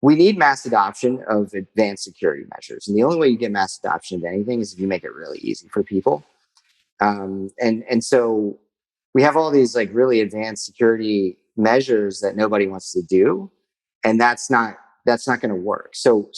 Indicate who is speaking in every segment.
Speaker 1: we need mass adoption of advanced security measures. And the only way you get mass adoption of anything is if you make it really easy for people. And so we have all these like really advanced security measures that nobody wants to do. And that's not going to work. So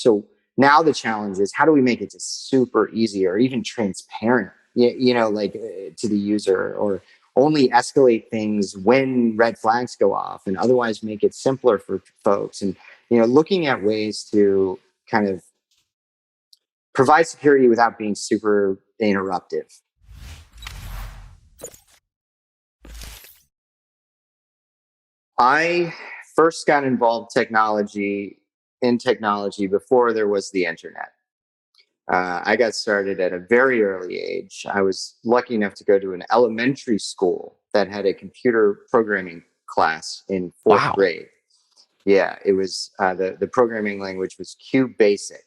Speaker 1: now the challenge is, how do we make it just super easy or even transparent, to the user, or only escalate things when red flags go off, and otherwise make it simpler for folks. And, looking at ways to kind of provide security without being super interruptive. I first got involved in technology before there was the internet. I got started at a very early age. I was lucky enough to go to an elementary school that had a computer programming class in fourth grade. Yeah, it was the programming language was QBasic,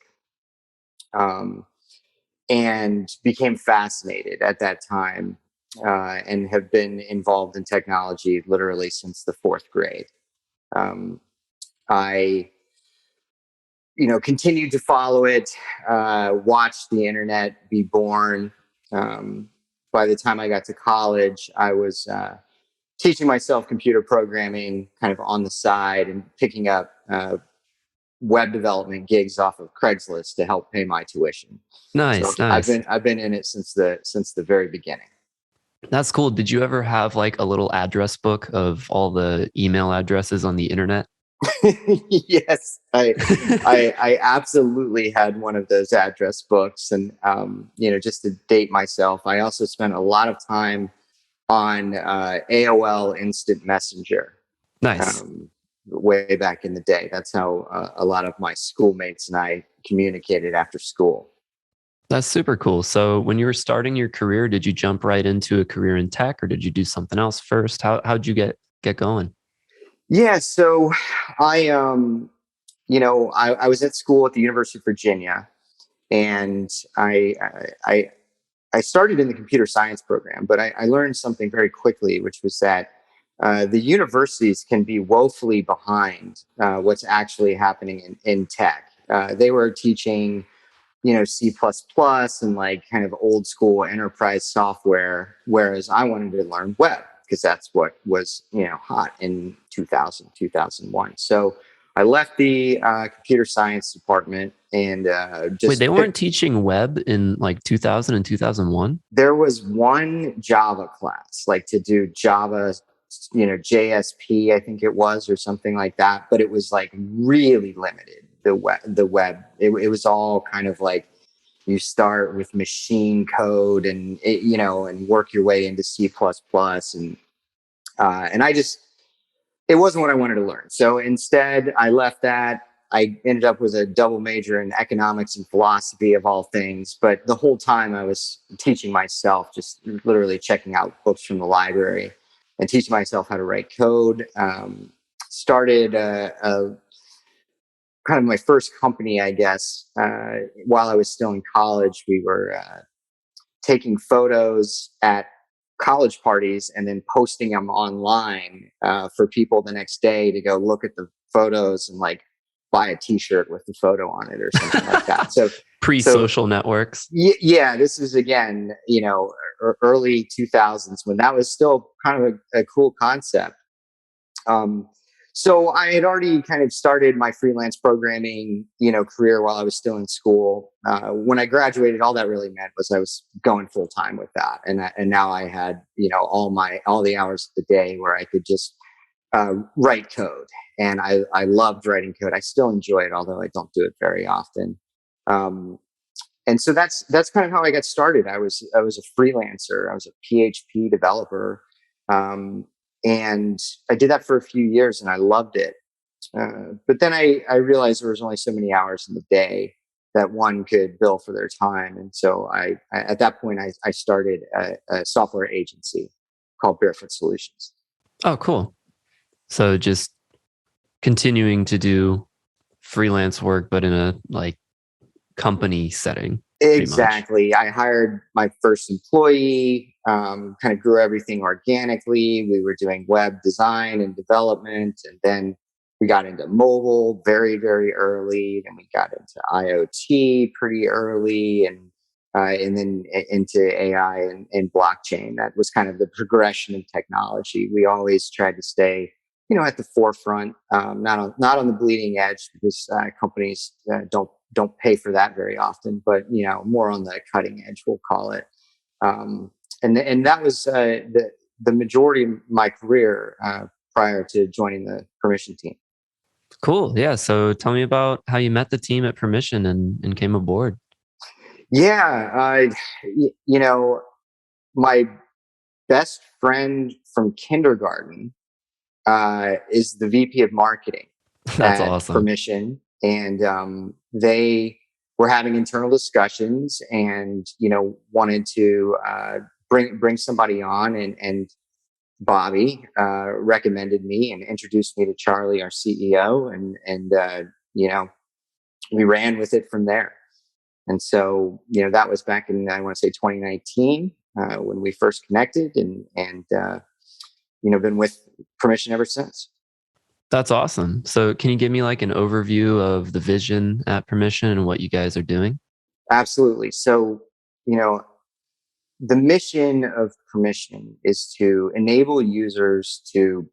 Speaker 1: and became fascinated at that time, and have been involved in technology literally since the fourth grade. I continued to follow it, watched the internet be born. By the time I got to college, I was teaching myself computer programming kind of on the side and picking up web development gigs off of Craigslist to help pay my tuition.
Speaker 2: Nice.
Speaker 1: I've been in it since the very beginning.
Speaker 2: That's cool. Did you ever have like a little address book of all the email addresses on the internet?
Speaker 1: Yes, I absolutely had one of those address books. And, just to date myself, I also spent a lot of time on AOL Instant Messenger.
Speaker 2: Nice.
Speaker 1: Way back in the day. That's how a lot of my schoolmates and I communicated after school.
Speaker 2: That's super cool. So when you were starting your career, did you jump right into a career in tech, or did you do something else first? How'd you get going?
Speaker 1: Yeah, so I was at school at the University of Virginia, and I started in the computer science program, but I learned something very quickly, which was that the universities can be woefully behind what's actually happening in tech. They were teaching, C++ and like kind of old school enterprise software, whereas I wanted to learn web because that's what was, hot in 2000, 2001. So I left the computer science department and just...
Speaker 2: Wait, they weren't teaching web in like 2000 and 2001?
Speaker 1: There was one Java class, like to do Java, JSP, I think it was, or something like that. But it was like really limited. The web, it was all kind of like you start with machine code and and work your way into C++, and it wasn't what I wanted to learn. So instead, I left that. I ended up with a double major in economics and philosophy, of all things. But the whole time I was teaching myself, just literally checking out books from the library and teaching myself how to write code. Started kind of my first company, I guess, while I was still in college. We were taking photos at college parties and then posting them online for people the next day to go look at the photos and like buy a t-shirt with the photo on it or something like that. So
Speaker 2: pre-social networks.
Speaker 1: Yeah, this is again, early 2000s when that was still kind of a cool concept. So I had already kind of started my freelance programming, career while I was still in school. When I graduated, all that really meant was I was going full time with that, and now I had all the hours of the day where I could just write code, and I loved writing code. I still enjoy it, although I don't do it very often. And so that's kind of how I got started. I was a freelancer. I was a PHP developer. And I did that for a few years and I loved it. But then I realized there was only so many hours in the day that one could bill for their time. And so I at that point, I started a software agency called Barefoot Solutions.
Speaker 2: Oh, cool. So just continuing to do freelance work, but in a like company setting.
Speaker 1: Exactly. I hired my first employee, kind of grew everything organically. We were doing web design and development, and then we got into mobile very, very early. Then we got into IoT pretty early, and then into AI and blockchain. That was kind of the progression of technology. We always tried to stay, at the forefront, not on the bleeding edge, because companies don't pay for that very often, but more on the cutting edge, we'll call it. And that was the majority of my career prior to joining the Permission team.
Speaker 2: Cool. Yeah. So tell me about how you met the team at Permission and came aboard.
Speaker 1: Yeah, my best friend from kindergarten is the VP of marketing
Speaker 2: That's
Speaker 1: at
Speaker 2: awesome.
Speaker 1: Permission, and they were having internal discussions, and wanted to bring somebody on, and Bobby recommended me and introduced me to Charlie, our CEO, and we ran with it from there. And so, that was back in, I want to say 2019, when we first connected, and been with Permission ever since.
Speaker 2: That's awesome. So can you give me like an overview of the vision at Permission and what you guys are doing?
Speaker 1: Absolutely. So, the mission of Permission is to enable users to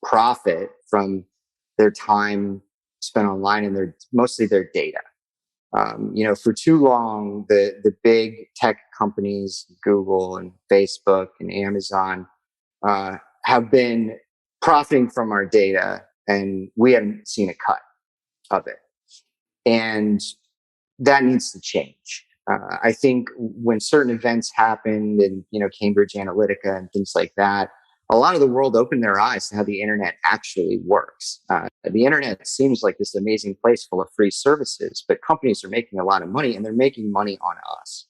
Speaker 1: profit from their time spent online and mostly their data. For too long, the big tech companies, Google and Facebook and Amazon, have been profiting from our data, and we haven't seen a cut of it. And that needs to change. I think when certain events happened, and Cambridge Analytica and things like that, a lot of the world opened their eyes to how the internet actually works. The internet seems like this amazing place full of free services, but companies are making a lot of money, and they're making money on us.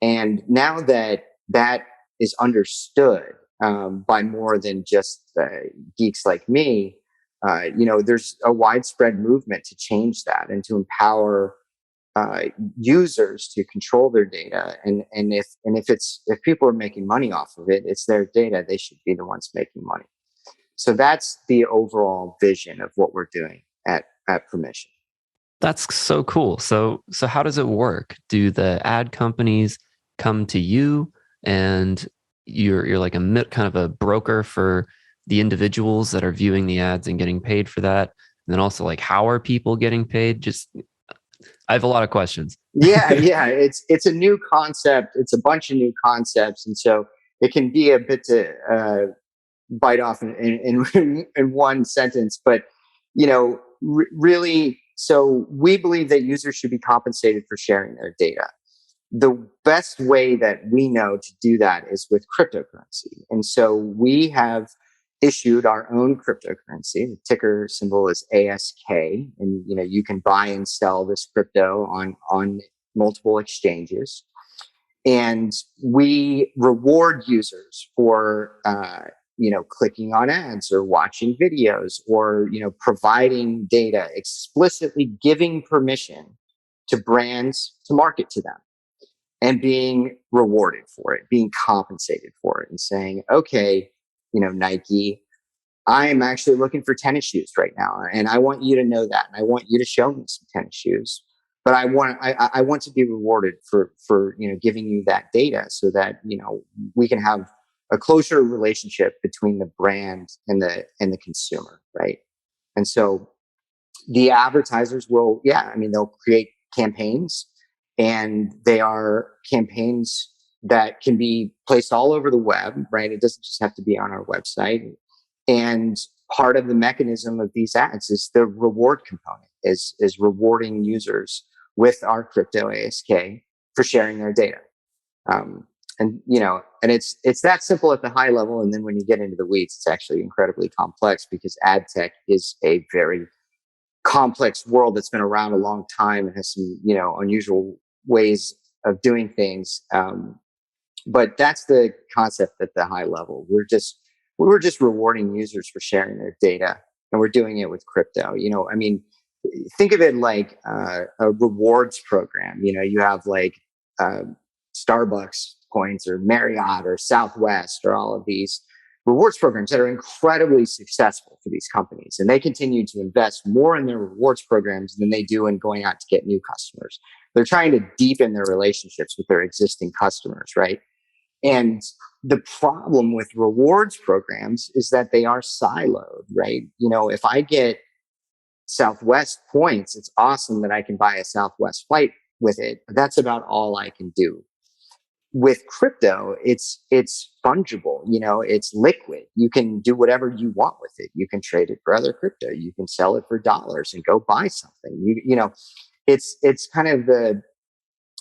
Speaker 1: And now that that is understood by more than just geeks like me, there's a widespread movement to change that and to empower users to control their data. And if people are making money off of it, it's their data. They should be the ones making money. So that's the overall vision of what we're doing at Permission.
Speaker 2: That's so cool. So how does it work? Do the ad companies come to you and you're like kind of a broker for the individuals that are viewing the ads and getting paid for that? And then also, like, how are people getting paid? I have a lot of questions.
Speaker 1: Yeah. It's a new concept. It's a bunch of new concepts, and so it can be a bit to bite off in one sentence. But really, so we believe that users should be compensated for sharing their data. The best way that we know to do that is with cryptocurrency, and so we have issued our own cryptocurrency. The ticker symbol is ASK, and you can buy and sell this crypto on multiple exchanges. And we reward users for clicking on ads or watching videos, or providing data, explicitly giving permission to brands to market to them, and being rewarded for it, being compensated for it, and saying, okay, Nike, I am actually looking for tennis shoes right now, and I want you to know that, and I want you to show me some tennis shoes. But I want to be rewarded for giving you that data, so that we can have a closer relationship between the brand and the consumer, right? And so the advertisers will, they'll create campaigns, and they are campaigns that can be placed all over the web, right? It doesn't just have to be on our website. And part of the mechanism of these ads is the reward component, is rewarding users with our crypto ASK for sharing their data. And it's that simple at the high level. And then when you get into the weeds, it's actually incredibly complex, because ad tech is a very complex world that's been around a long time and has some, unusual ways of doing things. But that's the concept at the high level. We're just rewarding users for sharing their data, and we're doing it with crypto. Think of it like a rewards program. You have like Starbucks points, or Marriott, or Southwest, or all of these rewards programs that are incredibly successful for these companies. And they continue to invest more in their rewards programs than they do in going out to get new customers. They're trying to deepen their relationships with their existing customers, right? And the problem with rewards programs is that they are siloed, right? If I get Southwest points, it's awesome that I can buy a Southwest flight with it, but that's about all I can do. With crypto, it's fungible, it's liquid. You can do whatever you want with it. You can trade it for other crypto. You can sell it for dollars and go buy something. It's kind of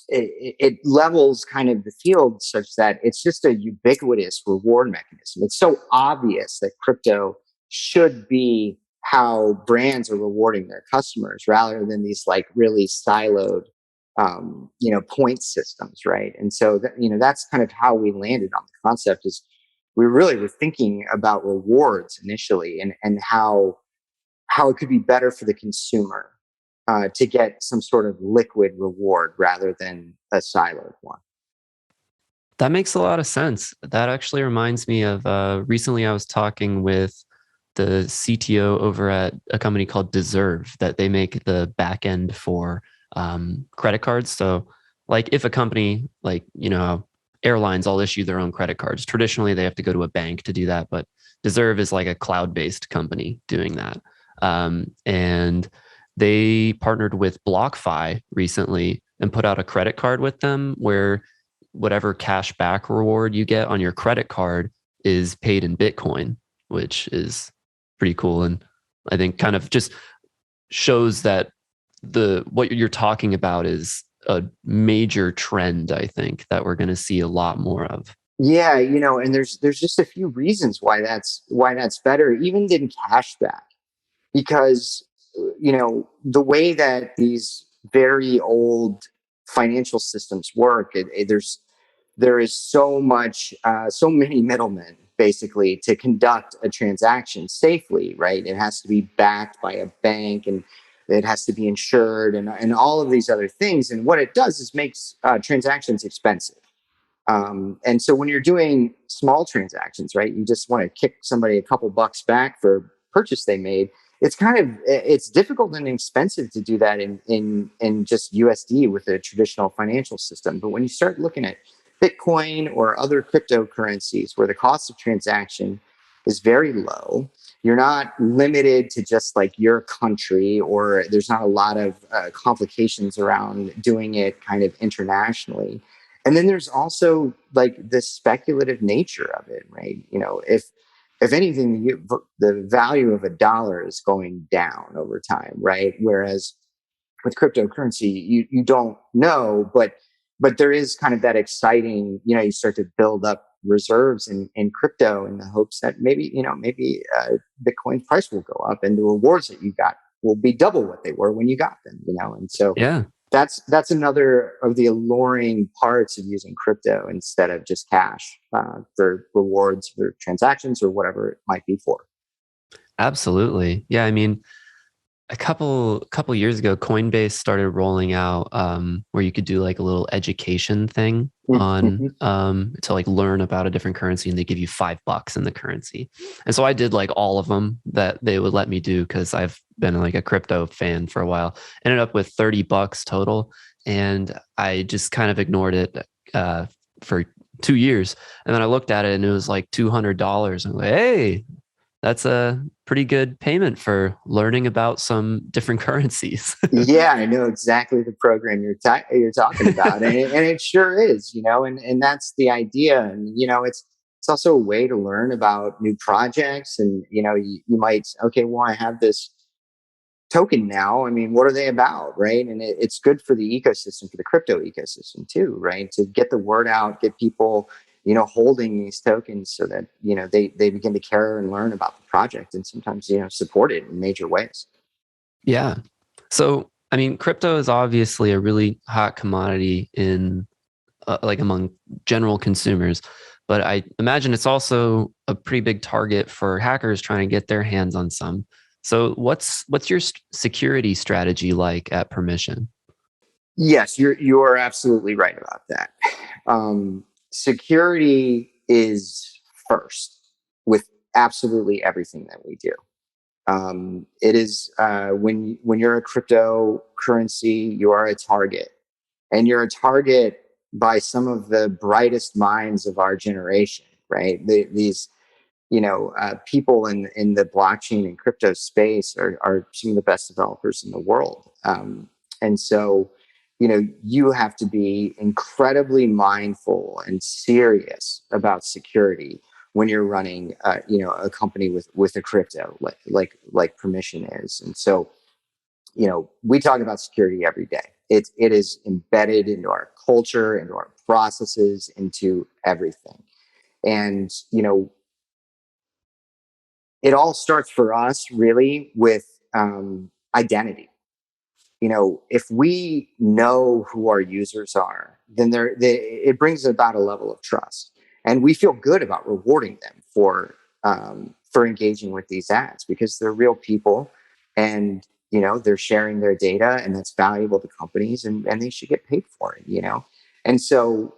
Speaker 1: it levels kind of the field such that it's just a ubiquitous reward mechanism. It's so obvious that crypto should be how brands are rewarding their customers rather than these like really siloed point systems, right? And so that's kind of how we landed on the concept. Is we really were thinking about rewards initially, and how it could be better for the consumer to get some sort of liquid reward rather than a siloed one.
Speaker 2: That makes a lot of sense. That actually reminds me of recently I was talking with the CTO over at a company called Deserve, that they make the back end for credit cards. So like if a company like, airlines all issue their own credit cards, traditionally they have to go to a bank to do that, but Deserve is like a cloud-based company doing that. And they partnered with BlockFi recently and put out a credit card with them where whatever cash back reward you get on your credit card is paid in Bitcoin, which is pretty cool. And I think kind of just shows that what you're talking about is a major trend, I think, that we're going to see a lot more of.
Speaker 1: Yeah, and there's just a few reasons why that's better, even than cashback, because the way that these very old financial systems work, there is so many middlemen basically to conduct a transaction safely, right? It has to be backed by a bank, and it has to be insured, and all of these other things. And what it does is makes transactions expensive. And so when you're doing small transactions, right, you just want to kick somebody a couple bucks back for a purchase they made. It's difficult and expensive to do that in just USD with a traditional financial system. But when you start looking at Bitcoin or other cryptocurrencies where the cost of transaction is very low, you're not limited to just like your country, or there's not a lot of complications around doing it kind of internationally. And then there's also like the speculative nature of it, right? If anything, the value of a dollar is going down over time, right? Whereas with cryptocurrency, you don't know, but there is kind of that exciting, you start to build up reserves in crypto in the hopes that maybe Bitcoin's price will go up and the rewards that you got will be double what they were when you got them, and so
Speaker 2: Yeah.
Speaker 1: That's another of the alluring parts of using crypto instead of just cash for rewards for transactions or whatever it might be for.
Speaker 2: Absolutely. Yeah. I mean, a couple years ago, Coinbase started rolling out where you could do like a little education thing on to like learn about a different currency, and they give you $5 in the currency. And so I did like all of them that they would let me do because I've been like a crypto fan for a while. Ended up with $30 total, and I just kind of ignored it for 2 years. And then I looked at it and it was like $200. I'm like, hey, that's a pretty good payment for learning about some different currencies.
Speaker 1: Yeah, I know exactly the program you're talking about, and it sure is, and that's the idea. And it's also a way to learn about new projects, and you might, okay, well, I have this token now. I mean, what are they about, right? And it's good for the ecosystem, for the crypto ecosystem too, right? To get the word out, get people holding these tokens so that they begin to care and learn about the project, and sometimes support it in major ways.
Speaker 2: Yeah. So I mean, crypto is obviously a really hot commodity in like among general consumers, but I imagine it's also a pretty big target for hackers trying to get their hands on some. So what's your security strategy like at Permission?
Speaker 1: Yes, you are absolutely right about that. Security is first. with absolutely everything that we do. It is when you're a cryptocurrency, you are a target, and you're a target by some of the brightest minds of our generation, right? These people in the blockchain and crypto space are some of the best developers in the world. And so, you have to be incredibly mindful and serious about security when you're running, a company with a crypto like Permission is. And so, we talk about security every day. It is embedded into our culture, into our processes, into everything. And, it all starts for us really with identity. If we know who our users are, then it brings about a level of trust, and we feel good about rewarding them for engaging with these ads because they're real people, and they're sharing their data, and that's valuable to companies, and they should get paid for it. And so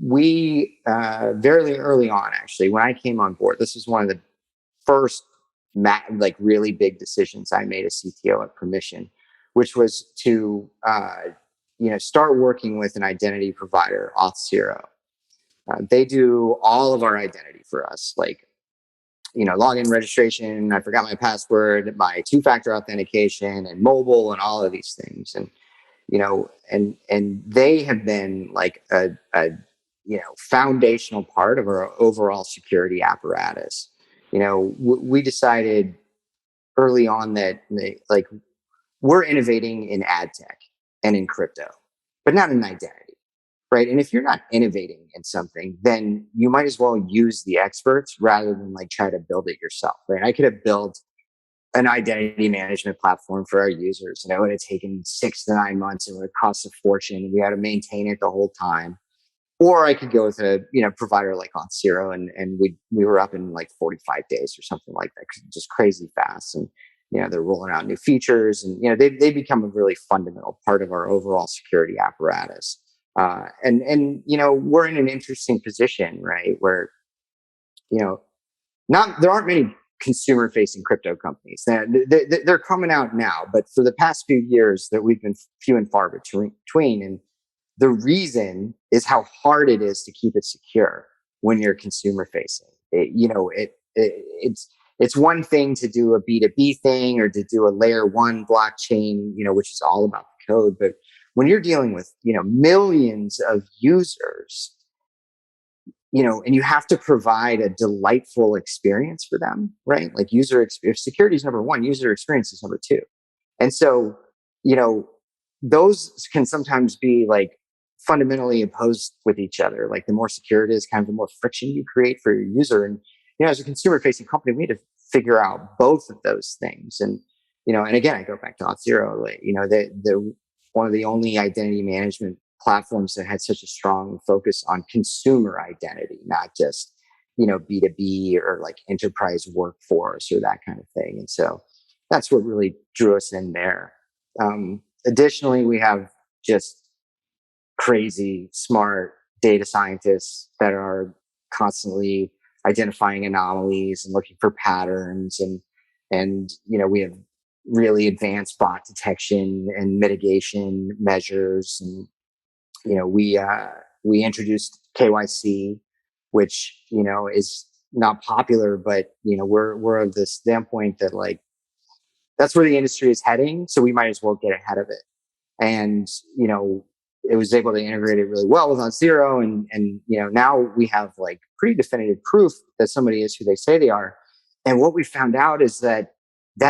Speaker 1: we very early on, actually, when I came on board, this was one of the first really big decisions I made as CTO at Permission, which was to start working with an identity provider, Auth0. They do all of our identity for us, like login registration. I forgot my password, my two-factor authentication, and mobile, and all of these things. And and they have been like a foundational part of our overall security apparatus. We decided early on that like we're innovating in ad tech and in crypto, but not in identity, right? And if you're not innovating in something, then you might as well use the experts rather than like try to build it yourself, right? I could have built an identity management platform for our users, and it would have taken 6 to 9 months. It would have cost a fortune. We had to maintain it the whole time. Or I could go with a provider like Auth0, and we were up in like 45 days or something like that, just crazy fast. And they're rolling out new features, and they become a really fundamental part of our overall security apparatus. And we're in an interesting position, right, where not there aren't many consumer facing crypto companies. They're coming out now, but for the past few years that we've been few and far between. And the reason is how hard it is to keep it secure when you're consumer facing. It's one thing to do a B2B thing or to do a layer one blockchain, which is all about the code. But when you're dealing with, millions of users, and you have to provide a delightful experience for them, right? Like if security is number one, user experience is number two. And so, those can sometimes be like fundamentally opposed with each other. Like the more secure it is, kind of the more friction you create for your user. And, as a consumer facing company, we need to figure out both of those things. And, and again, I go back to Auth0, like, they're one of the only identity management platforms that had such a strong focus on consumer identity, not just, B2B or like enterprise workforce or that kind of thing. And so that's what really drew us in there. Additionally, we have just crazy smart data scientists that are constantly identifying anomalies and looking for patterns, and we have really advanced bot detection and mitigation measures. And we introduced KYC, which is not popular, but we're of the standpoint that like that's where the industry is heading, so we might as well get ahead of it. And it was able to integrate it really well with Auth0, and now we have like pretty definitive proof that somebody is who they say they are. And what we found out is that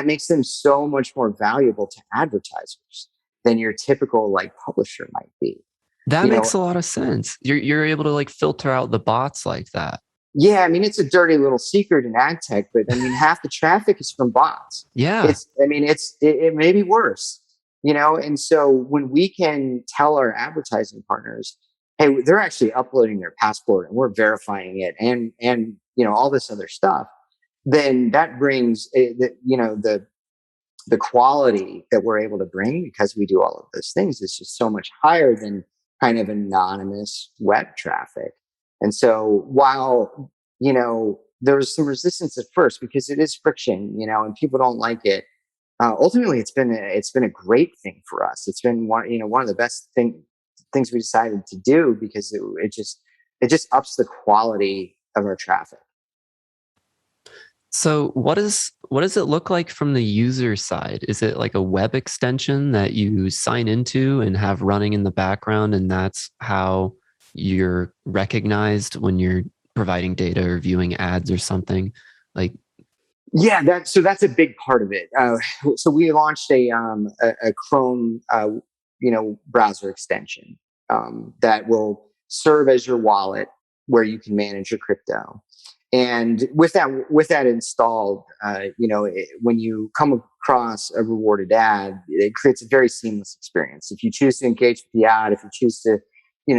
Speaker 1: makes them so much more valuable to advertisers than your typical like publisher might be.
Speaker 2: That makes a lot of sense. You're able to like filter out the bots like that.
Speaker 1: Yeah, I mean, it's a dirty little secret in ad tech, but I mean, half the traffic is from bots.
Speaker 2: Yeah.
Speaker 1: It may be worse, and so when we can tell our advertising partners, hey, they're actually uploading their passport and we're verifying it, and all this other stuff, then that brings the quality that we're able to bring, because we do all of those things, is just so much higher than kind of anonymous web traffic. And so while there was some resistance at first because it is friction, and people don't like it. Ultimately, it's been a great thing for us. It's been one of the best things we decided to do because it just ups the quality of our traffic.
Speaker 2: So what does it look like from the user side? Is it like a web extension that you sign into and have running in the background, and that's how you're recognized when you're providing data or viewing ads or something? Like,
Speaker 1: Yeah, that's a big part of it. So we launched a Chrome browser extension that will serve as your wallet where you can manage your crypto. And with that installed, when you come across a rewarded ad, it creates a very seamless experience. If you choose to engage with the ad, if you choose to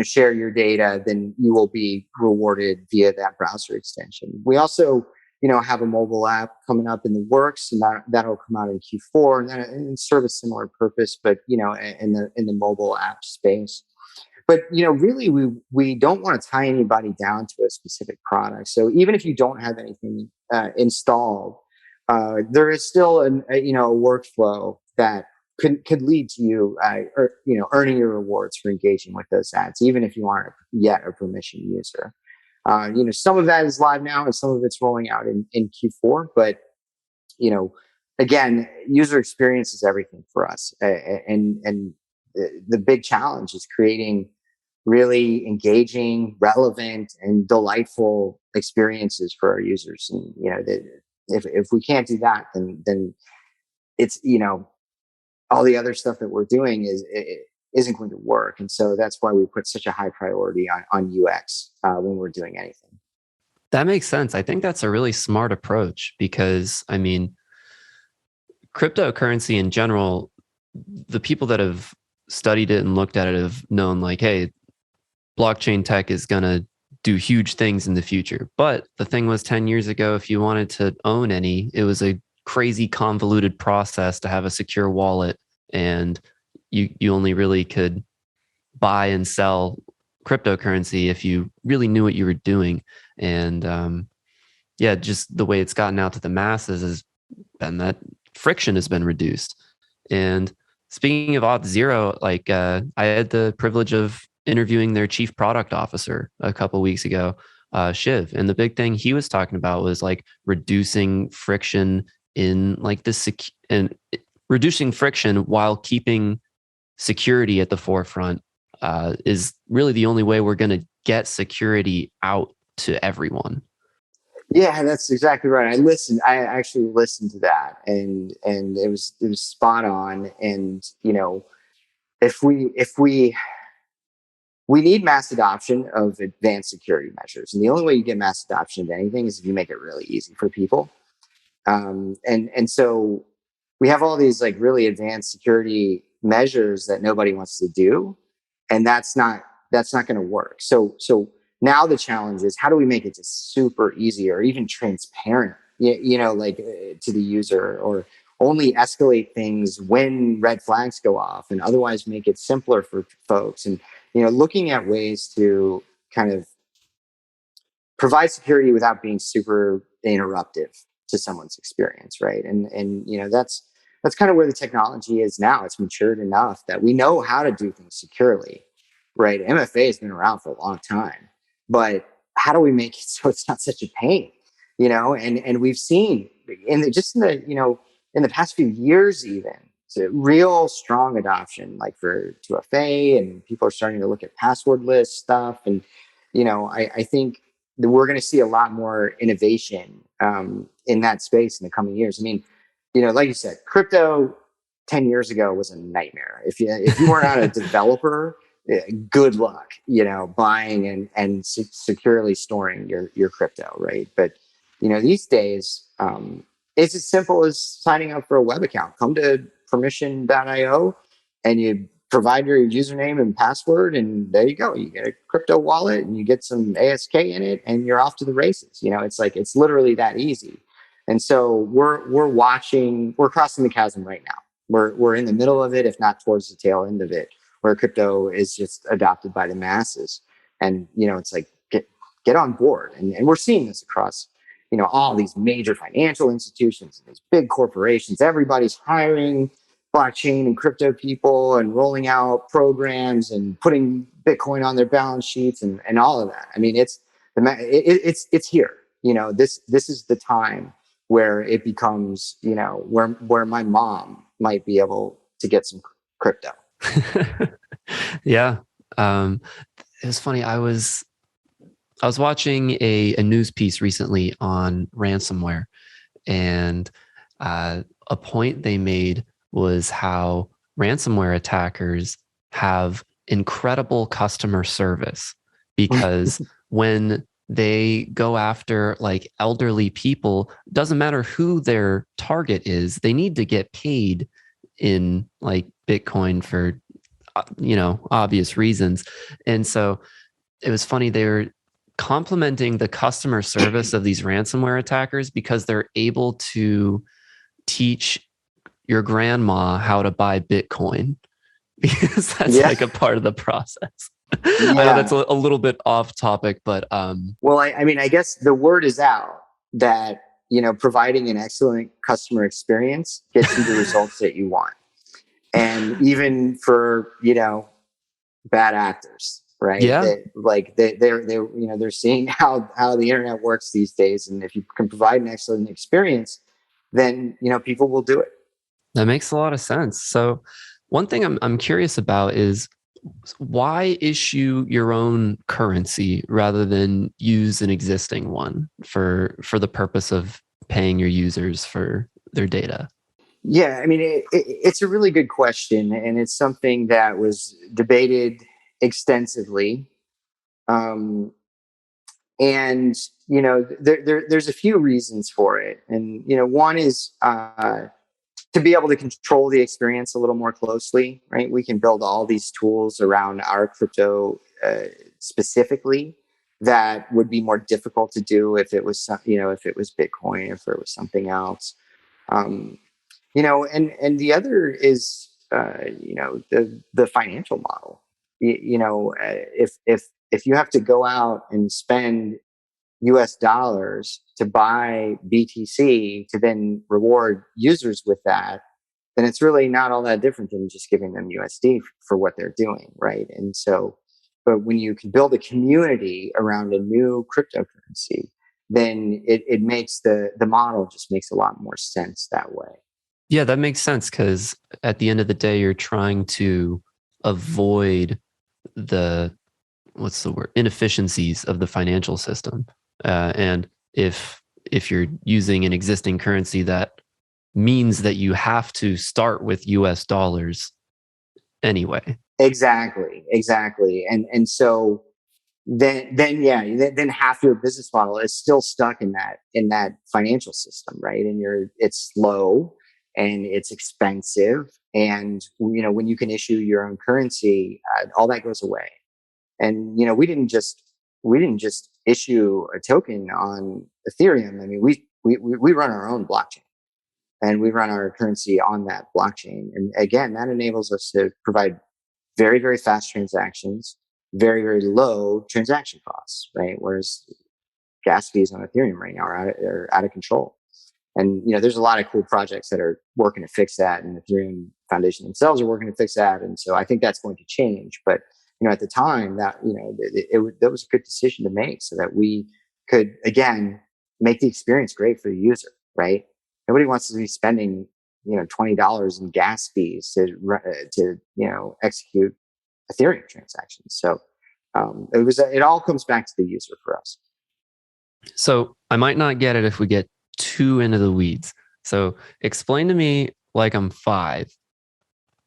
Speaker 1: share your data, then you will be rewarded via that browser extension. We also have a mobile app coming up in the works, and that'll come out in Q4, and serve a similar purpose, but in the mobile app space. But really, we don't want to tie anybody down to a specific product. So even if you don't have anything installed, there is still a workflow that could lead to you earning your rewards for engaging with those ads, even if you aren't yet a permission user. Some of that is live now, and some of it's rolling out in Q4. But again, user experience is everything for us, and the big challenge is creating really engaging, relevant, and delightful experiences for our users. And if we can't do that, then it's all the other stuff that we're doing isn't going to work. And so that's why we put such a high priority on UX when we're doing anything.
Speaker 2: that makes sense. I think that's a really smart approach because, I mean, cryptocurrency in general, the people that have studied it and looked at it have known like, hey, blockchain tech is going to do huge things in the future. But the thing was 10 years ago, if you wanted to own any, it was a crazy convoluted process to have a secure wallet. And you only really could buy and sell cryptocurrency if you really knew what you were doing. And yeah, just the way it's gotten out to the masses has been that friction has been reduced. And speaking of Auth0, like I had the privilege of interviewing their chief product officer a couple of weeks ago, Shiv. And the big thing he was talking about was like reducing friction in like and reducing friction while keeping security at the forefront is really the only way we're going to get security out to everyone.
Speaker 1: Yeah, that's exactly right. I actually listened to that, and it was spot on. And if we need mass adoption of advanced security measures, and the only way you get mass adoption of anything is if you make it really easy for people. And so we have all these like really advanced security measures that nobody wants to do, and that's not going to work. So now the challenge is, how do we make it just super easy or even transparent, to the user, or only escalate things when red flags go off, and otherwise make it simpler for folks. And looking at ways to kind of provide security without being super interruptive to someone's experience, right? And that's kind of where the technology is now. It's matured enough that we know how to do things securely, right? MFA has been around for a long time, but how do we make it so it's not such a pain? And we've seen in the past few years, even, to real strong adoption, like for 2FA, and people are starting to look at passwordless stuff. And I think that we're going to see a lot more innovation in that space in the coming years. I mean, like you said, crypto 10 years ago was a nightmare. If you weren't not a developer, good luck, buying and securely storing your crypto, right? But these days, it's as simple as signing up for a web account. Come to permission.io and you provide your username and password, and there you go. You get a crypto wallet and you get some ASK in it, and you're off to the races. It's literally that easy. And so we're crossing the chasm right now. We're in the middle of it, if not towards the tail end of it, where crypto is just adopted by the masses. And it's like, get on board. And we're seeing this across all these major financial institutions and these big corporations, everybody's hiring blockchain and crypto people and rolling out programs and putting Bitcoin on their balance sheets and all of that. I mean, it's here. This is the time where it becomes, where my mom might be able to get some crypto.
Speaker 2: Yeah. It was funny. I was watching a news piece recently on ransomware, and a point they made was how ransomware attackers have incredible customer service, because when they go after like elderly people, doesn't matter who their target is, they need to get paid in like Bitcoin for obvious reasons. And so it was funny, they were complimenting the customer service of these ransomware attackers because they're able to teach your grandma how to buy Bitcoin, because that's like a part of the process. I know that's a little bit off topic, but
Speaker 1: well, I mean, I guess the word is out that providing an excellent customer experience gets you the results that you want, and even for bad actors, right?
Speaker 2: Yeah.
Speaker 1: They're seeing how the internet works these days, and if you can provide an excellent experience, then people will do it.
Speaker 2: That makes a lot of sense. So one thing I'm curious about is, why issue your own currency rather than use an existing one for the purpose of paying your users for their data?
Speaker 1: Yeah, I mean, it's a really good question, and it's something that was debated extensively. And there's a few reasons for it, and one is to be able to control the experience a little more closely, right? We can build all these tools around our crypto specifically that would be more difficult to do if it was, if it was Bitcoin, if it was something else. And the other is, the financial model. If you have to go out and spend US dollars to buy BTC to then reward users with that, then it's really not all that different than just giving them USD for what they're doing, right? And so, but when you can build a community around a new cryptocurrency, then it makes the model just makes a lot more sense that way.
Speaker 2: Yeah, that makes sense, because at the end of the day, you're trying to avoid the, what's the word, inefficiencies of the financial system. And if you're using an existing currency, that means that you have to start with US dollars anyway.
Speaker 1: Exactly. And so then half your business model is still stuck in that financial system, right? And it's slow and it's expensive, and when you can issue your own currency, all that goes away. And we didn't just issue a token on Ethereum. I mean, we run our own blockchain, and we run our currency on that blockchain. And again, that enables us to provide very, very fast transactions, very, very low transaction costs, right? Whereas gas fees on Ethereum right now are out of control. And there's a lot of cool projects that are working to fix that, and the Ethereum Foundation themselves are working to fix that. And so I think that's going to change. But at the time, that that was a good decision to make, so that we could again make the experience great for the user, right? Nobody wants to be spending $20 in gas fees to execute Ethereum transactions. So it all comes back to the user for us.
Speaker 2: So I might not get it if we get too into the weeds. So explain to me, like I'm 5,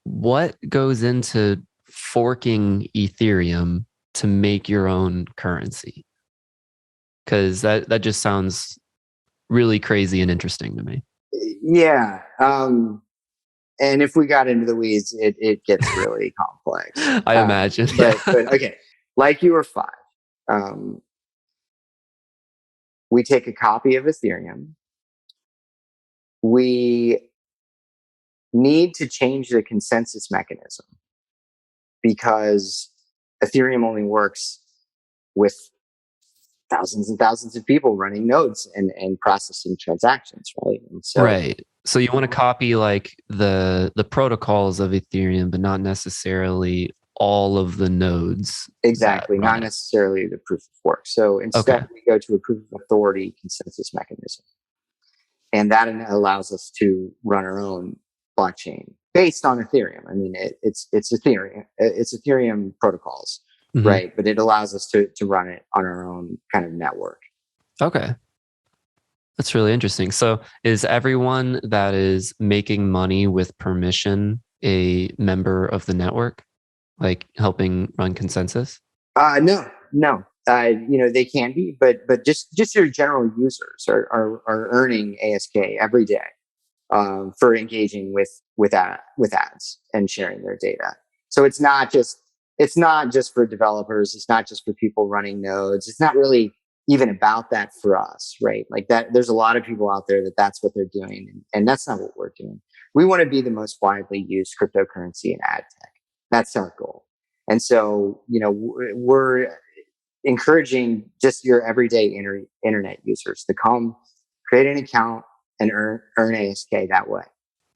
Speaker 2: what goes into forking Ethereum to make your own currency? Because that just sounds really crazy and interesting to me.
Speaker 1: Yeah. And if we got into the weeds, it gets really complex.
Speaker 2: I imagine.
Speaker 1: But okay, like you were 5. We take a copy of Ethereum. We need to change the consensus mechanism, because Ethereum only works with thousands and thousands of people running nodes and processing transactions, right? And so,
Speaker 2: right. So you want to copy like the protocols of Ethereum, but not necessarily all of the nodes.
Speaker 1: exactly, not necessarily the proof of work. So instead, we go to a proof of authority consensus mechanism, and that allows us to run our own blockchain based on Ethereum. I mean, it's Ethereum protocols, right? But it allows us to run it on our own kind of network.
Speaker 2: Okay. That's really interesting. So is everyone that is making money with permission a member of the network, like helping run consensus?
Speaker 1: No. They can be, but just your general users are earning ASK every day for engaging with ads and sharing their data. So it's not just for developers. It's not just for people running nodes. It's not really even about that for us, right? Like that, there's a lot of people out there that's what they're doing, and that's not what we're doing. We want to be the most widely used cryptocurrency in ad tech. That's our goal. And so, we're encouraging just your everyday internet users to come create an account and earn ASK that way.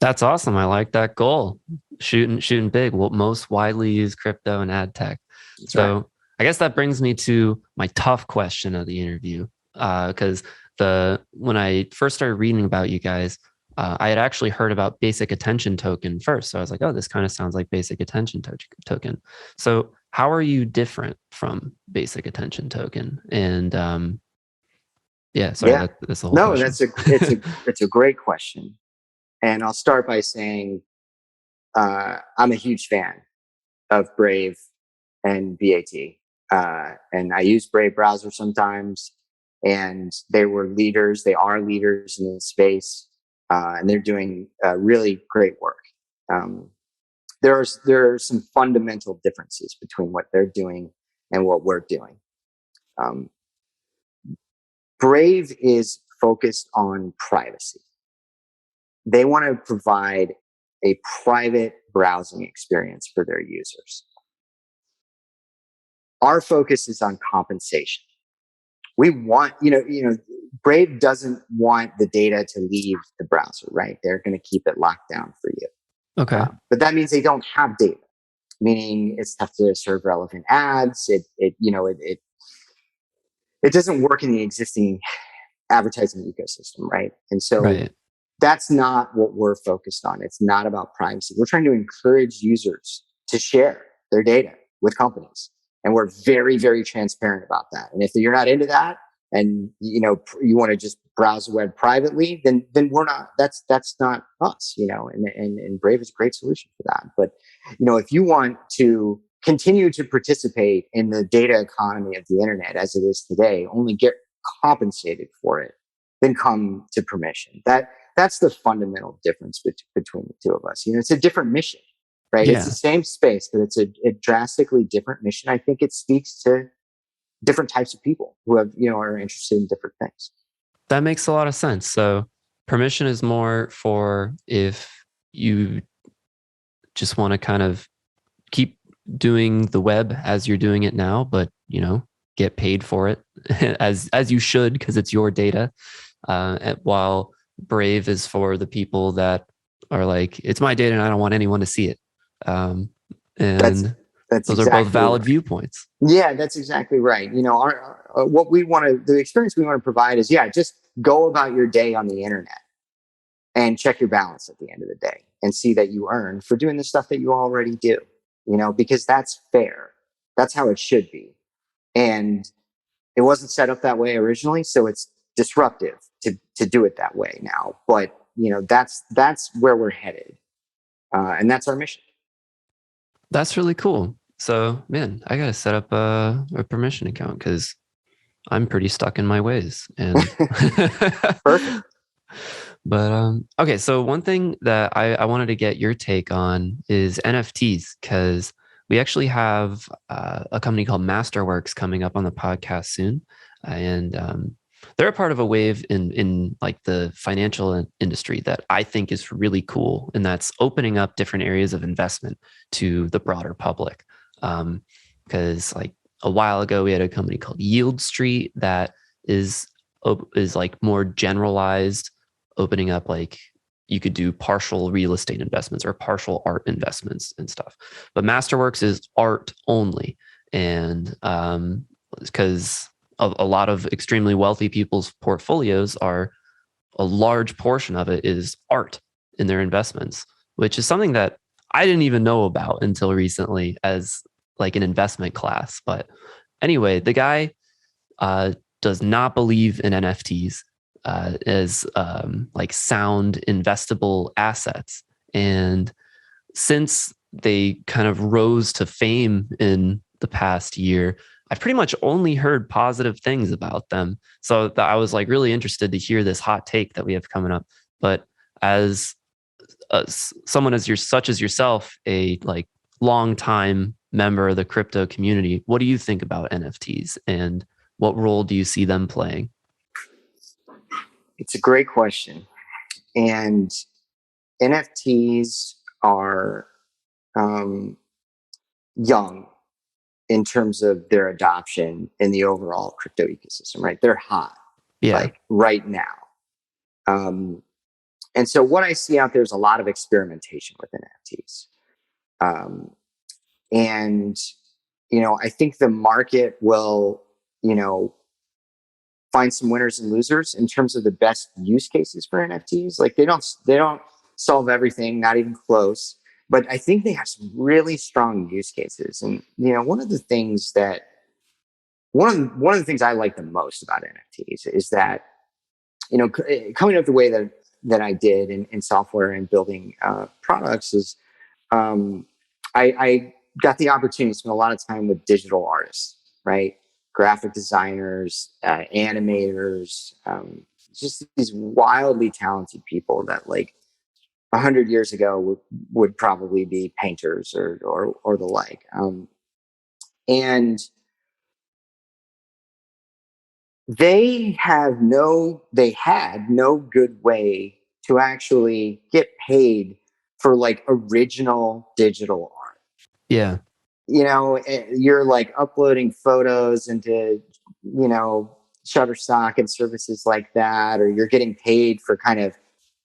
Speaker 2: That's awesome. I like that goal. Shooting big. Well, most widely used crypto and ad tech. That's so right. I guess that brings me to my tough question of the interview. Because when I first started reading about you guys, I had actually heard about basic attention token first. So I was like, oh, this kind of sounds like basic attention token. So how are you different from basic attention token? And that's the whole question.
Speaker 1: It's a great question. And I'll start by saying I'm a huge fan of Brave and BAT. And I use Brave browser sometimes. And they are leaders in the space. And they're doing really great work. There are some fundamental differences between what they're doing and what we're doing. Brave is focused on privacy. They want to provide a private browsing experience for their users. Our focus is on compensation. We want, Brave doesn't want the data to leave the browser, right? They're going to keep it locked down for you.
Speaker 2: Okay.
Speaker 1: But that means they don't have data, meaning it's tough to serve relevant ads. It doesn't work in the existing advertising ecosystem, right? And so that's not what we're focused on. It's not about privacy. We're trying to encourage users to share their data with companies. And we're very, very transparent about that. And if you're not into that and, you want to just browse the web privately, then we're not, that's not us, and Brave is a great solution for that. But, if you want to continue to participate in the data economy of the internet as it is today, only get compensated for it, then come to permission. That's the fundamental difference between the two of us. It's a different mission, right? Yeah. It's the same space, but it's a drastically different mission. I think it speaks to different types of people who are interested in different things.
Speaker 2: That makes a lot of sense. So permission is more for if you just want to kind of keep doing the web as you're doing it now, but get paid for it as you should, because it's your data. While Brave is for the people that are like, it's my data and I don't want anyone to see it. And
Speaker 1: that's
Speaker 2: those
Speaker 1: exactly
Speaker 2: are both valid viewpoints.
Speaker 1: Yeah, that's exactly right. The experience we want to provide is, just go about your day on the internet and check your balance at the end of the day and see that you earn for doing the stuff that you already do, because that's fair. That's how it should be. And it wasn't set up that way originally, so it's disruptive to do it that way now. But that's where we're headed, and that's our mission.
Speaker 2: That's really cool. So, man, I gotta set up a permission account because I'm pretty stuck in my ways. And
Speaker 1: perfect.
Speaker 2: But okay, so one thing that I wanted to get your take on is NFTs, because we actually have a company called Masterworks coming up on the podcast soon, and they're a part of a wave in like the financial industry that I think is really cool, and that's opening up different areas of investment to the broader public. Because like a while ago, we had a company called Yield Street that is like more generalized, opening up like you could do partial real estate investments or partial art investments and stuff. But Masterworks is art only. And because a lot of extremely wealthy people's portfolios are, a large portion of it is art in their investments, which is something that I didn't even know about until recently as like an investment class. But anyway, the guy does not believe in NFTs as like sound investable assets. And since they kind of rose to fame in the past year, I've pretty much only heard positive things about them. So I was like really interested to hear this hot take that we have coming up. But as someone such as yourself, a like long time member of the crypto community, what do you think about NFTs and what role do you see them playing?
Speaker 1: It's a great question. And NFTs are young in terms of their adoption in the overall crypto ecosystem, right? They're hot, like right now. And so what I see out there is a lot of experimentation with NFTs. And, I think the market will, find some winners and losers in terms of the best use cases for NFTs. Like they don't solve everything, not even close. But I think they have some really strong use cases. And one of the things I like the most about NFTs is that coming up the way that I did in software and building products is I got the opportunity to spend a lot of time with digital artists, right? Graphic designers, animators, just these wildly talented people that like 100 years ago would probably be painters or the like. And they had no good way to actually get paid for like original digital art.
Speaker 2: Yeah.
Speaker 1: You're like uploading photos into, Shutterstock and services like that, or you're getting paid for kind of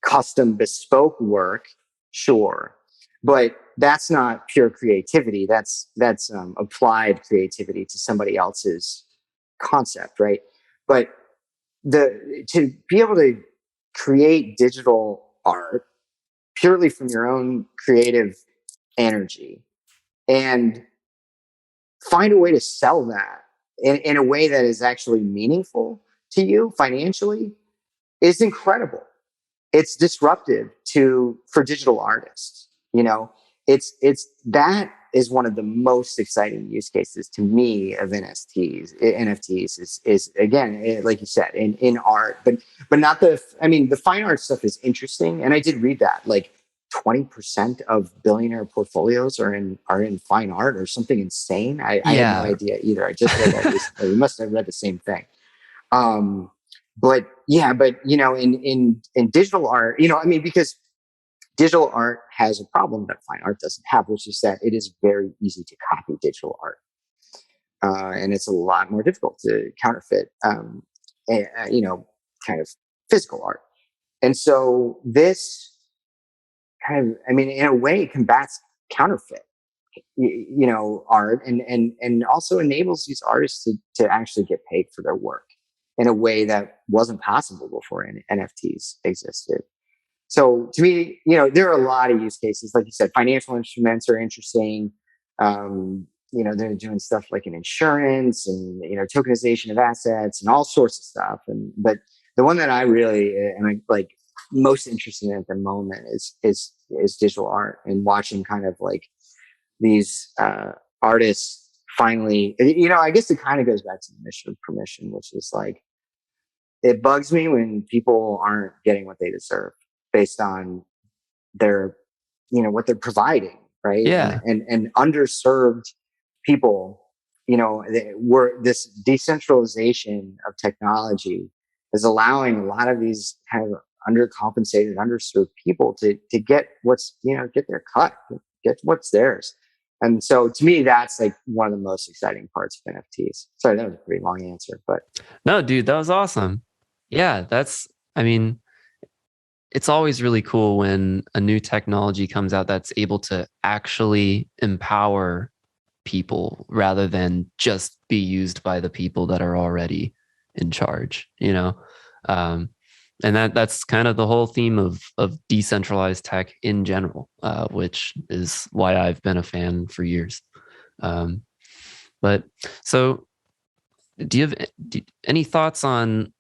Speaker 1: custom bespoke work. Sure. But that's not pure creativity. That's applied creativity to somebody else's concept, right? But to be able to create digital art purely from your own creative energy and find a way to sell that in a way that is actually meaningful to you financially is incredible. It's disruptive for digital artists. That is one of the most exciting use cases to me of NFTs is again, like you said, in art, but not the fine art stuff is interesting. And I did read that like 20% of billionaire portfolios are in fine art or something insane. I had no idea either. I just read that recently. We must have read the same thing. But in digital art, because digital art has a problem that fine art doesn't have, which is that it is very easy to copy digital art. And it's a lot more difficult to counterfeit, kind of physical art. And so this kind of, in a way, combats counterfeit, art and also enables these artists to actually get paid for their work in a way that wasn't possible before NFTs existed. So to me, there are a lot of use cases. Like you said, financial instruments are interesting. They're doing stuff like in insurance and, tokenization of assets and all sorts of stuff. But the one that I really am like most interested in at the moment is digital art and watching kind of like these artists finally, I guess it kind of goes back to the mission of permission, which is like, it bugs me when people aren't getting what they deserve based on their, what they're providing, right?
Speaker 2: Yeah.
Speaker 1: And underserved people, this decentralization of technology is allowing a lot of these kind of undercompensated, underserved people to get what's, get their cut, get what's theirs. And so to me, that's like one of the most exciting parts of NFTs. Sorry, that was a pretty long answer, but
Speaker 2: No, dude, that was awesome. Yeah, I mean, it's always really cool when a new technology comes out that's able to actually empower people rather than just be used by the people that are already in charge, you know? Um, and that's kind of the whole theme of decentralized tech in general, which is why I've been a fan for years. Um, but so, do you have any thoughts on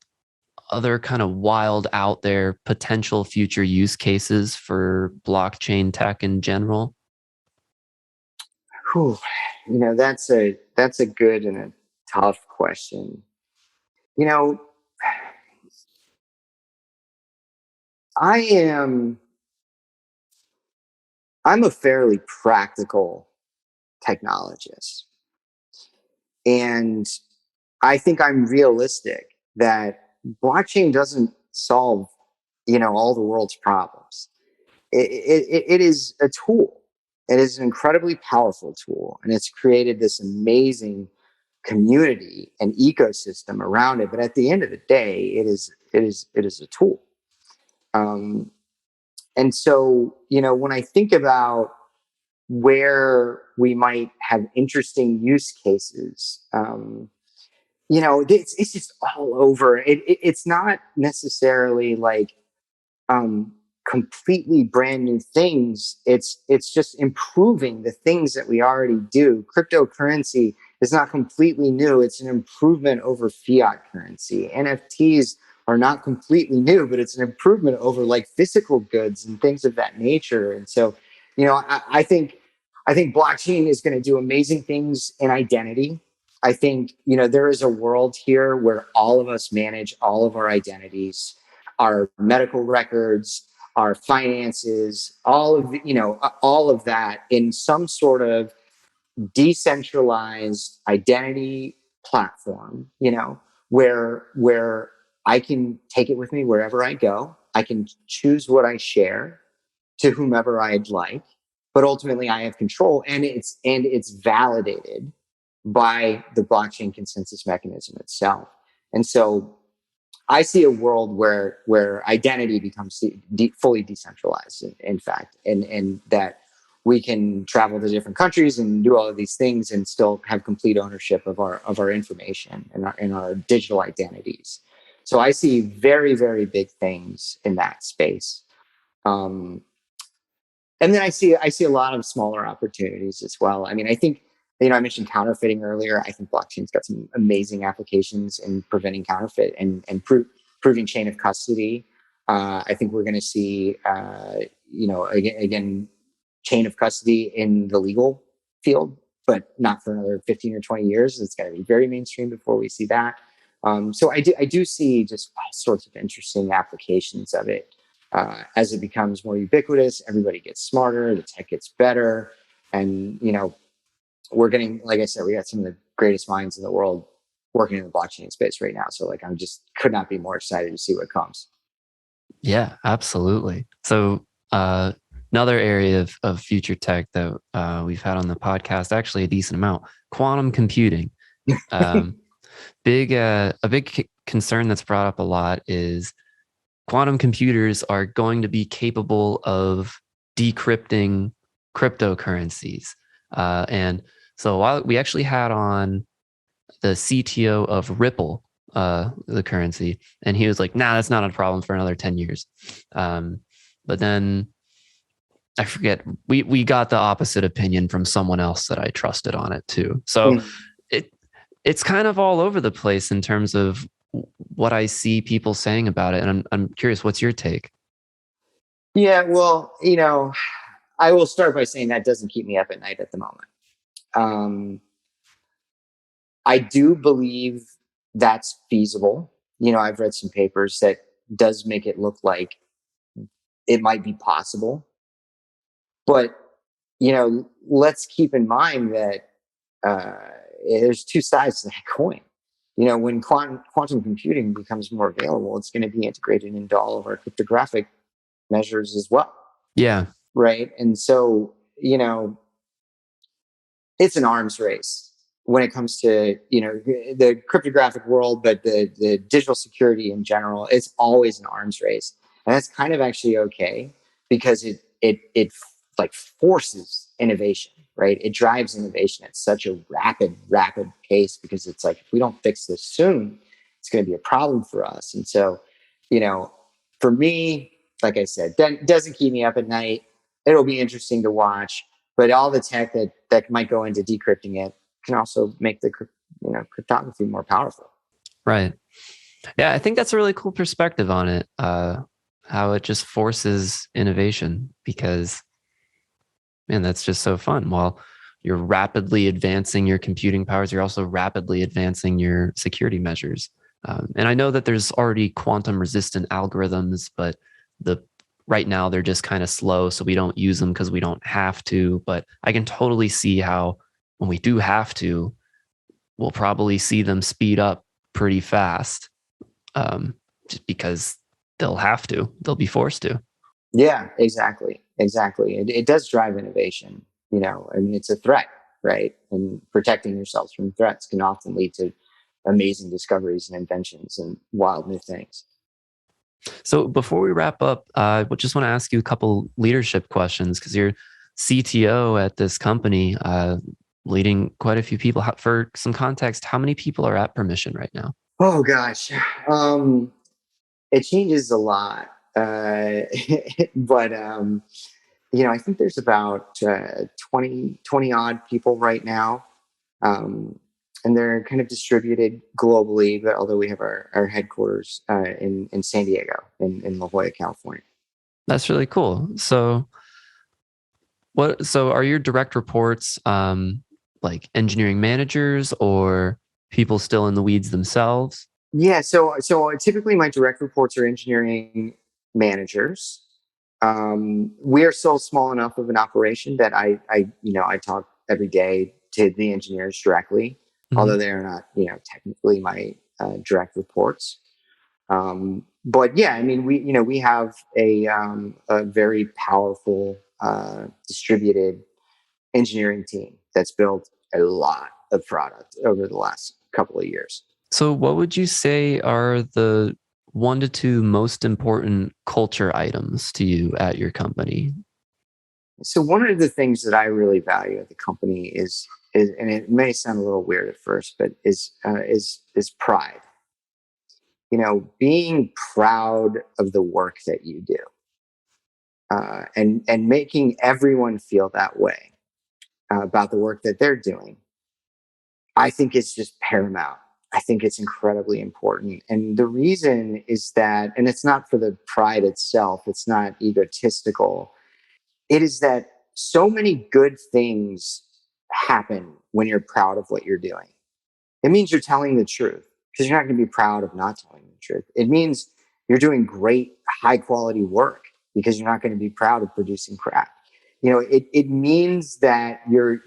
Speaker 2: other kind of wild out there potential future use cases for blockchain tech in general?
Speaker 1: whew, that's a good and a tough question. You know, I am I'm a fairly practical technologist, and I think I'm realistic that blockchain doesn't solve, all the world's problems. It is a tool. It is an incredibly powerful tool, and it's created this amazing community and ecosystem around it. But at the end of the day, it is a tool. Um, and so, when I think about where we might have interesting use cases, it's just all over. It's not necessarily like um, completely brand new things. It's just improving the things that we already do. Cryptocurrency is not completely new. It's an improvement over fiat currency. NFTs are not completely new, but it's an improvement over like physical goods and things of that nature. And so, I think blockchain is going to do amazing things in identity. I think, there is a world here where all of us manage all of our identities, our medical records, our finances, all of that in some sort of decentralized identity platform, where I can take it with me wherever I go. I can choose what I share to whomever I'd like, but ultimately I have control, and it's validated by the blockchain consensus mechanism itself. And so I see a world where identity becomes fully decentralized, in fact, and that we can travel to different countries and do all of these things and still have complete ownership of our information and our digital identities. So I see very, very big things in that space. Um, and then I see a lot of smaller opportunities as well. I mean, I think, I mentioned counterfeiting earlier. I think blockchain's got some amazing applications in preventing counterfeit and proving chain of custody. I think we're going to see, again, chain of custody in the legal field, but not for another 15 or 20 years. It's going to be very mainstream before we see that. So I do see just all sorts of interesting applications of it. As it becomes more ubiquitous, everybody gets smarter, the tech gets better, and we're getting, like I said, we got some of the greatest minds in the world working in the blockchain space right now. So like, I'm just could not be more excited to see what comes.
Speaker 2: Yeah, absolutely. So another area of future tech that we've had on the podcast, actually a decent amount, quantum computing. Um, a big concern that's brought up a lot is quantum computers are going to be capable of decrypting cryptocurrencies. And so while we actually had on the CTO of Ripple, the currency, and he was like, "Nah, that's not a problem for another 10 years." But then I forget, we got the opposite opinion from someone else that I trusted on it too. So it it's kind of all over the place in terms of what I see people saying about it. And I'm curious, what's your take?
Speaker 1: Yeah, well, I will start by saying that doesn't keep me up at night at the moment. Um, I do believe that's feasible. I've read some papers that does make it look like it might be possible. But, let's keep in mind that there's two sides to that coin. When quantum computing becomes more available, it's going to be integrated into all of our cryptographic measures as well.
Speaker 2: Yeah.
Speaker 1: Right. And so, it's an arms race when it comes to, the cryptographic world, but the digital security in general. It's always an arms race, and that's kind of actually okay, because it like forces innovation, right? It drives innovation at such a rapid pace, because it's like, if we don't fix this soon, it's going to be a problem for us. And so, you know, for me, like I said, that doesn't keep me up at night. It'll be interesting to watch, but all the tech that might go into decrypting it can also make the cryptography more powerful.
Speaker 2: Right. Yeah, I think that's a really cool perspective on it. How it just forces innovation, because, man, that's just so fun. While you're rapidly advancing your computing powers, you're also rapidly advancing your security measures. And I know that there's already quantum resistant algorithms, but right now they're just kind of slow, so we don't use them because we don't have to. But I can totally see how, when we do have to, we'll probably see them speed up pretty fast, just because they'll be forced to.
Speaker 1: Yeah, exactly. It does drive innovation. I mean, it's a threat, right? And protecting yourselves from threats can often lead to amazing discoveries and inventions and wild new things.
Speaker 2: So before we wrap up, I just want to ask you a couple leadership questions, because you're CTO at this company, leading quite a few people. For some context, how many people are at Permission right now?
Speaker 1: Oh gosh, it changes a lot, but I think there's about 20 odd people right now. And they're kind of distributed globally, but although we have our headquarters in San Diego, in La Jolla, California.
Speaker 2: That's really cool. So are your direct reports like engineering managers, or people still in the weeds themselves?
Speaker 1: Yeah, so typically my direct reports are engineering managers. We are still small enough of an operation that I talk every day to the engineers directly, although they're not technically my direct reports. But yeah, I mean, we have a very powerful distributed engineering team that's built a lot of product over the last couple of years.
Speaker 2: So what would you say are the 1 to 2 most important culture items to you at your company?
Speaker 1: So one of the things that I really value at the company is and it may sound a little weird at first, but is pride. Being proud of the work that you do, and making everyone feel that way about the work that they're doing, I think it's just paramount. I think it's incredibly important. And the reason is that, and it's not for the pride itself, it's not egotistical. It is that so many good things happen when you're proud of what you're doing. It means you're telling the truth, because you're not going to be proud of not telling the truth. It means you're doing great, high quality work, because you're not going to be proud of producing crap. It means that you're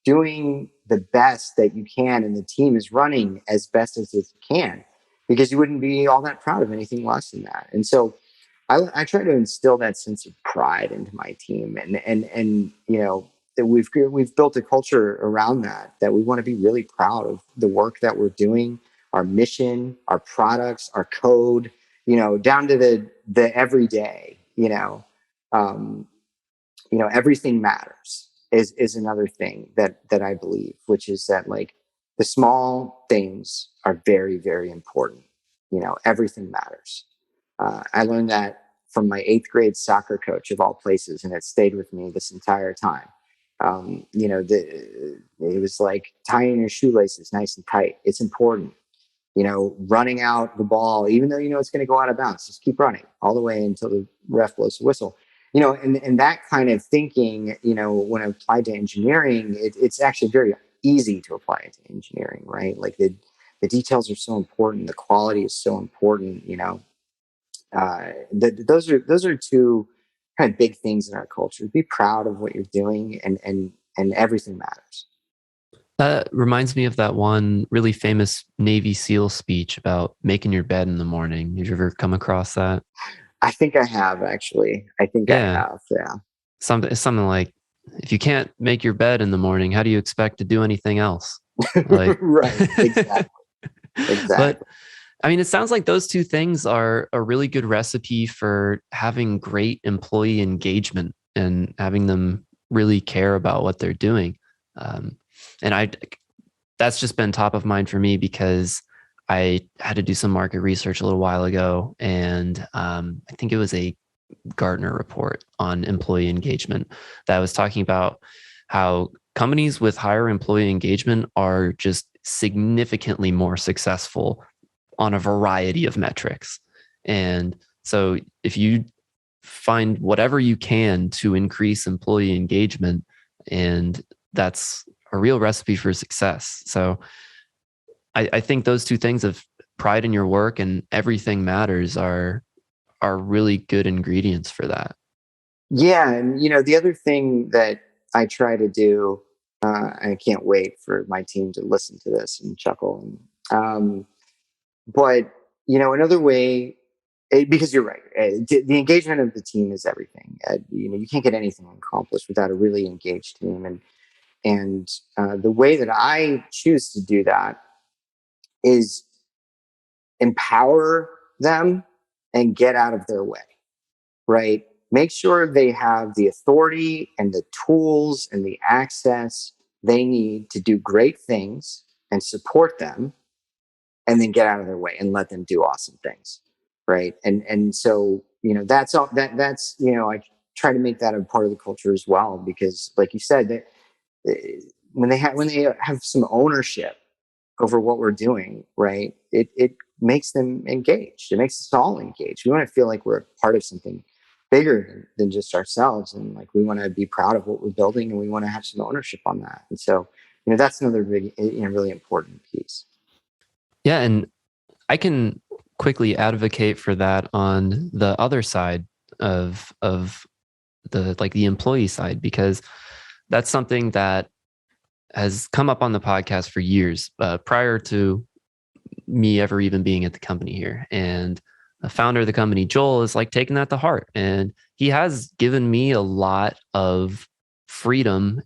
Speaker 1: doing the best that you can, and the team is running as best as it can, because you wouldn't be all that proud of anything less than that. And so I try to instill that sense of pride into my team, and that we've built a culture around that we want to be really proud of the work that we're doing, our mission, our products, our code, down to the everyday. Everything matters is another thing that I believe, which is that, like, the small things are very, very important. Everything matters. I learned that from my 8th grade soccer coach, of all places, and it stayed with me this entire time. It was like tying your shoelaces nice and tight. It's important. Running out the ball, even though it's going to go out of bounds, just keep running all the way until the ref blows the whistle. And that kind of thinking, when applied to engineering, it's actually very easy to apply it to engineering, right? Like the details are so important, the quality is so important. Those are two kind of big things in our culture. Be proud of what you're doing, and everything matters.
Speaker 2: That reminds me of that one really famous Navy SEAL speech about making your bed in the morning. Did you ever come across that?
Speaker 1: I think I have, actually. I think I have. Yeah.
Speaker 2: Something like, if you can't make your bed in the morning, how do you expect to do anything else? Like,
Speaker 1: Right. Exactly.
Speaker 2: But
Speaker 1: Exactly.
Speaker 2: I mean, it sounds like those two things are a really good recipe for having great employee engagement and having them really care about what they're doing. Um, and that's just been top of mind for me because I had to do some market research a little while ago, and I think it was a Gartner report on employee engagement that was talking about how companies with higher employee engagement are just significantly more successful on a variety of metrics. And so if you find whatever you can to increase employee engagement, and that's a real recipe for success. So I think those two things of pride in your work and everything matters are really good ingredients for that.
Speaker 1: Yeah. And, the other thing that I try to do, I can't wait for my team to listen to this and chuckle. But, another way, because you're right, the engagement of the team is everything. You can't get anything accomplished without a really engaged team. And the way that I choose to do that is empower them and get out of their way, right? Make sure they have the authority and the tools and the access they need to do great things and support them, and then get out of their way and let them do awesome things, right? And so that's all that's I try to make that a part of the culture as well, because like you said, that when they have some ownership over what we're doing, right? It makes them engaged. It makes us all engaged. We want to feel like we're a part of something bigger than just ourselves, and like we want to be proud of what we're building, and we want to have some ownership on that. And so, that's another big, really important piece.
Speaker 2: Yeah. And I can quickly advocate for that on the other side of the employee side, because that's something that has come up on the podcast for years, prior to me ever even being at the company here. And the founder of the company, Joel, is like taking that to heart. And he has given me a lot of freedom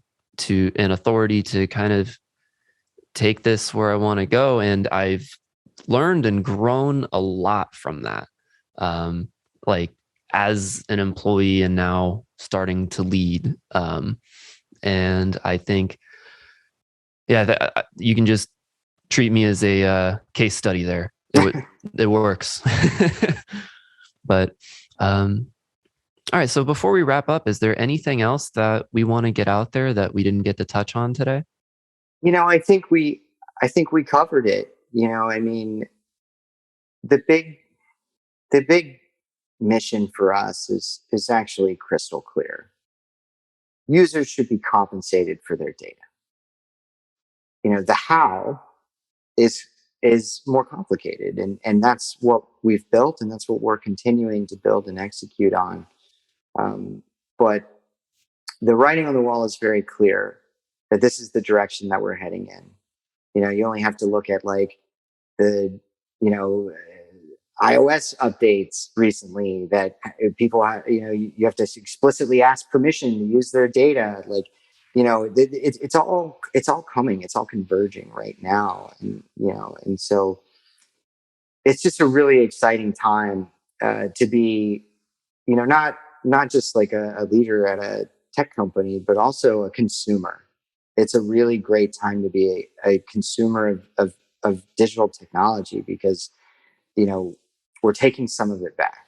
Speaker 2: and authority to kind of take this where I want to go. And I've learned and grown a lot from that. Like as an employee and now starting to lead. And I think, yeah, you can just treat me as a case study there. It works. But all right. So before we wrap up, is there anything else that we want to get out there that we didn't get to touch on today?
Speaker 1: I think we covered it. I mean, the big the big mission for us is actually crystal clear. Users should be compensated for their data. The how is more complicated, and that's what we've built, and that's what we're continuing to build and execute on. But the writing on the wall is very clear that this is the direction that we're heading in. You only have to look at like the iOS updates recently that people have, you have to explicitly ask permission to use their data. Like, it's all coming, it's all converging right now. And so it's just a really exciting time to be, not just like a leader at a tech company, but also a consumer. It's a really great time to be a consumer of digital technology, because, we're taking some of it back.